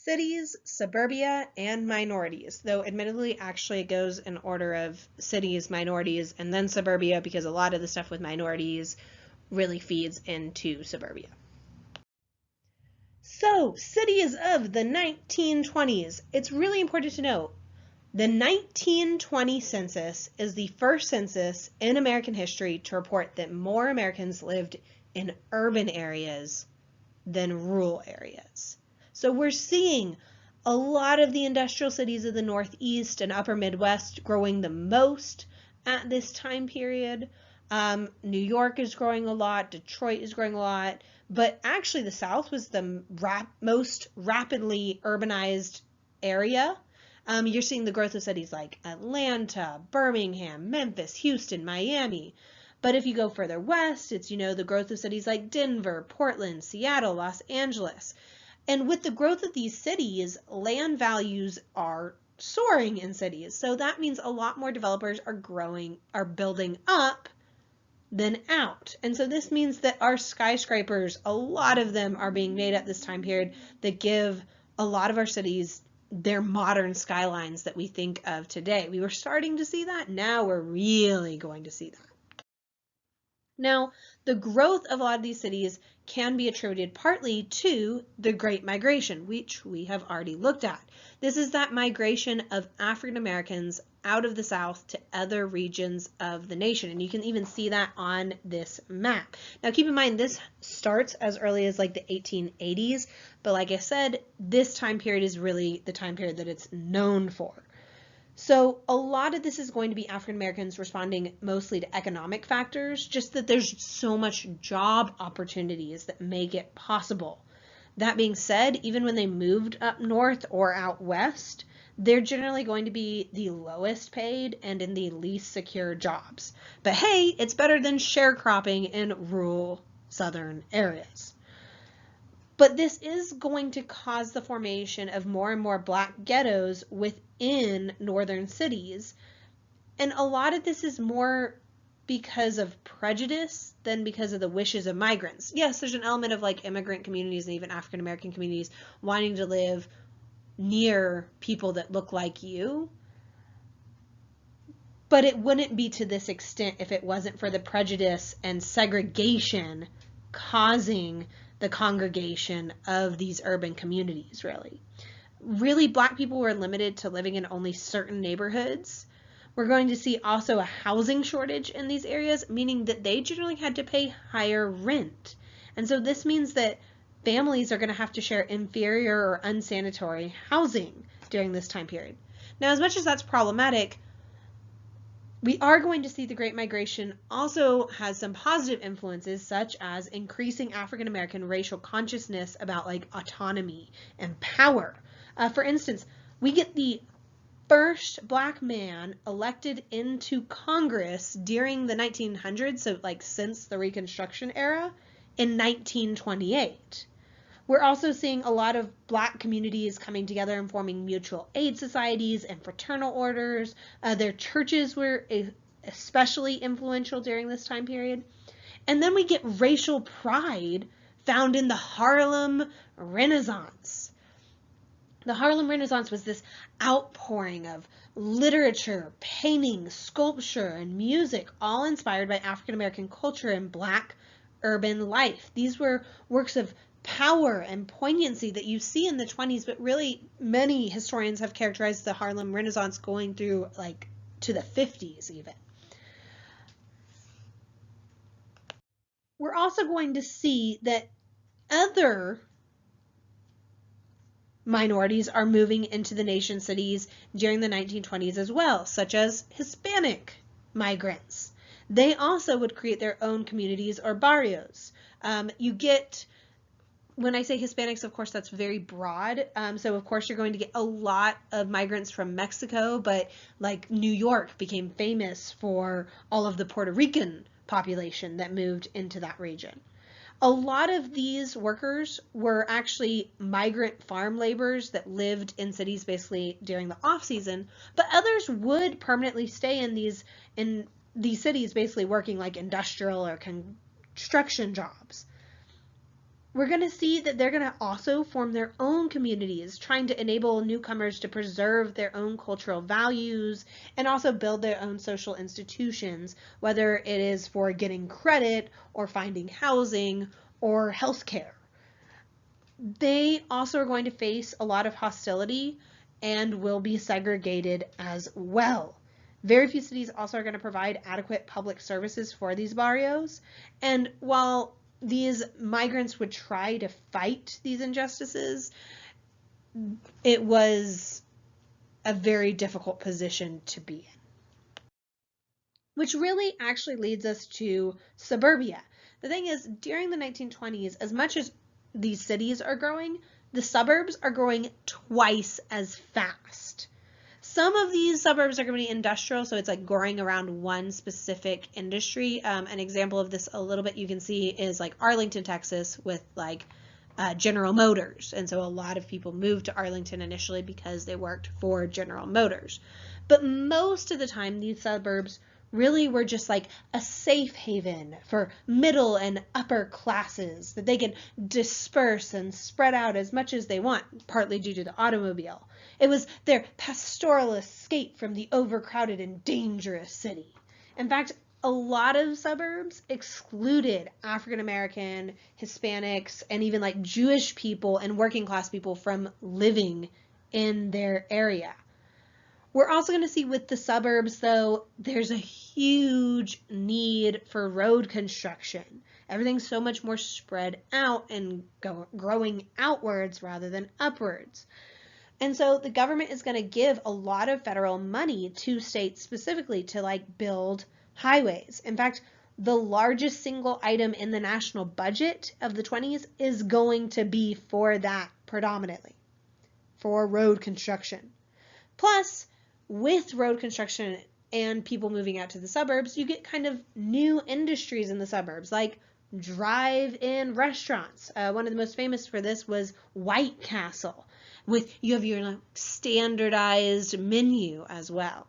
Cities, suburbia, and minorities, though admittedly actually it goes in order of cities, minorities, and then suburbia because a lot of the stuff with minorities really feeds into suburbia. So, cities of the 1920s. It's really important to note the 1920 census is the first census in American history to report that more Americans lived in urban areas than rural areas. So we're seeing a lot of the industrial cities of the Northeast and upper Midwest growing the most at this time period. New York is growing a lot, Detroit is growing a lot, but actually the South was the most rapidly urbanized area. You're seeing the growth of cities like Atlanta, Birmingham, Memphis, Houston, Miami. But if you go further west, it's, the growth of cities like Denver, Portland, Seattle, Los Angeles. And with the growth of these cities, land values are soaring in cities. So that means a lot more developers are building up than out. And so this means that our skyscrapers, a lot of them are being made at this time period that give a lot of our cities their modern skylines that we think of today. We were starting to see that. Now we're really going to see that. Now, the growth of a lot of these cities can be attributed partly to the Great Migration, which we have already looked at. This is that migration of African Americans out of the South to other regions of the nation, and you can even see that on this map. Now, keep in mind, this starts as early as like the 1880s, but like I said, this time period is really the time period that it's known for. So a lot of this is going to be African Americans responding mostly to economic factors, just that there's so much job opportunities that make it possible. That being said, even when they moved up north or out west, they're generally going to be the lowest paid and in the least secure jobs. But hey, it's better than sharecropping in rural southern areas. But this is going to cause the formation of more and more Black ghettos within northern cities. And a lot of this is more because of prejudice than because of the wishes of migrants. Yes, there's an element of like immigrant communities and even African American communities wanting to live near people that look like you. But it wouldn't be to this extent if it wasn't for the prejudice and segregation causing the congregation of these urban communities, really. Really, Black people were limited to living in only certain neighborhoods. We're going to see also a housing shortage in these areas, meaning that they generally had to pay higher rent. And so this means that families are going to have to share inferior or unsanitary housing during this time period. Now, as much as that's problematic, we are going to see the Great Migration also has some positive influences, such as increasing African American racial consciousness about like autonomy and power. For instance, we get the first Black man elected into Congress during the 1900s, so like since the Reconstruction era, in 1928. We're also seeing a lot of Black communities coming together and forming mutual aid societies and fraternal orders. Their churches were especially influential during this time period. And then we get racial pride found in the Harlem Renaissance. The Harlem Renaissance was this outpouring of literature, painting, sculpture, and music, all inspired by African American culture and Black urban life. These were works of power and poignancy that you see in the 20s, but really many historians have characterized the Harlem Renaissance going through like to the 50s even. We're also going to see that other minorities are moving into the nation's cities during the 1920s as well, such as Hispanic migrants. They also would create their own communities or barrios. When I say Hispanics, of course, that's very broad. So, of course, you're going to get a lot of migrants from Mexico, but like New York became famous for all of the Puerto Rican population that moved into that region. A lot of these workers were actually migrant farm laborers that lived in cities basically during the off season, but others would permanently stay in these cities basically working like industrial or construction jobs. We're going to see that they're going to also form their own communities, trying to enable newcomers to preserve their own cultural values and also build their own social institutions, whether it is for getting credit or finding housing or healthcare. They also are going to face a lot of hostility and will be segregated as well. Very few cities also are going to provide adequate public services for these barrios. And while these migrants would try to fight these injustices, it was a very difficult position to be in. Which really actually leads us to suburbia. The thing is, during the 1920s, as much as these cities are growing, the suburbs are growing twice as fast. Some of these suburbs are going to be industrial, so it's like growing around one specific industry. An example of this a little bit you can see is like Arlington, Texas, with like General Motors. And so a lot of people moved to Arlington initially because they worked for General Motors. But most of the time, these suburbs really were just like a safe haven for middle and upper classes that they can disperse and spread out as much as they want, partly due to the automobile. It was their pastoral escape from the overcrowded and dangerous city. In fact, a lot of suburbs excluded African American, Hispanics, and even like Jewish people and working class people from living in their area. We're also going to see with the suburbs, though, there's a huge need for road construction. Everything's so much more spread out and growing outwards rather than upwards. And so the government is going to give a lot of federal money to states specifically to like build highways. In fact, the largest single item in the national budget of the 20s is going to be for that predominantly, for road construction. Plus, with road construction and people moving out to the suburbs, you get kind of new industries in the suburbs, like drive-in restaurants. One of the most famous for this was White Castle, with you have your standardized menu as well.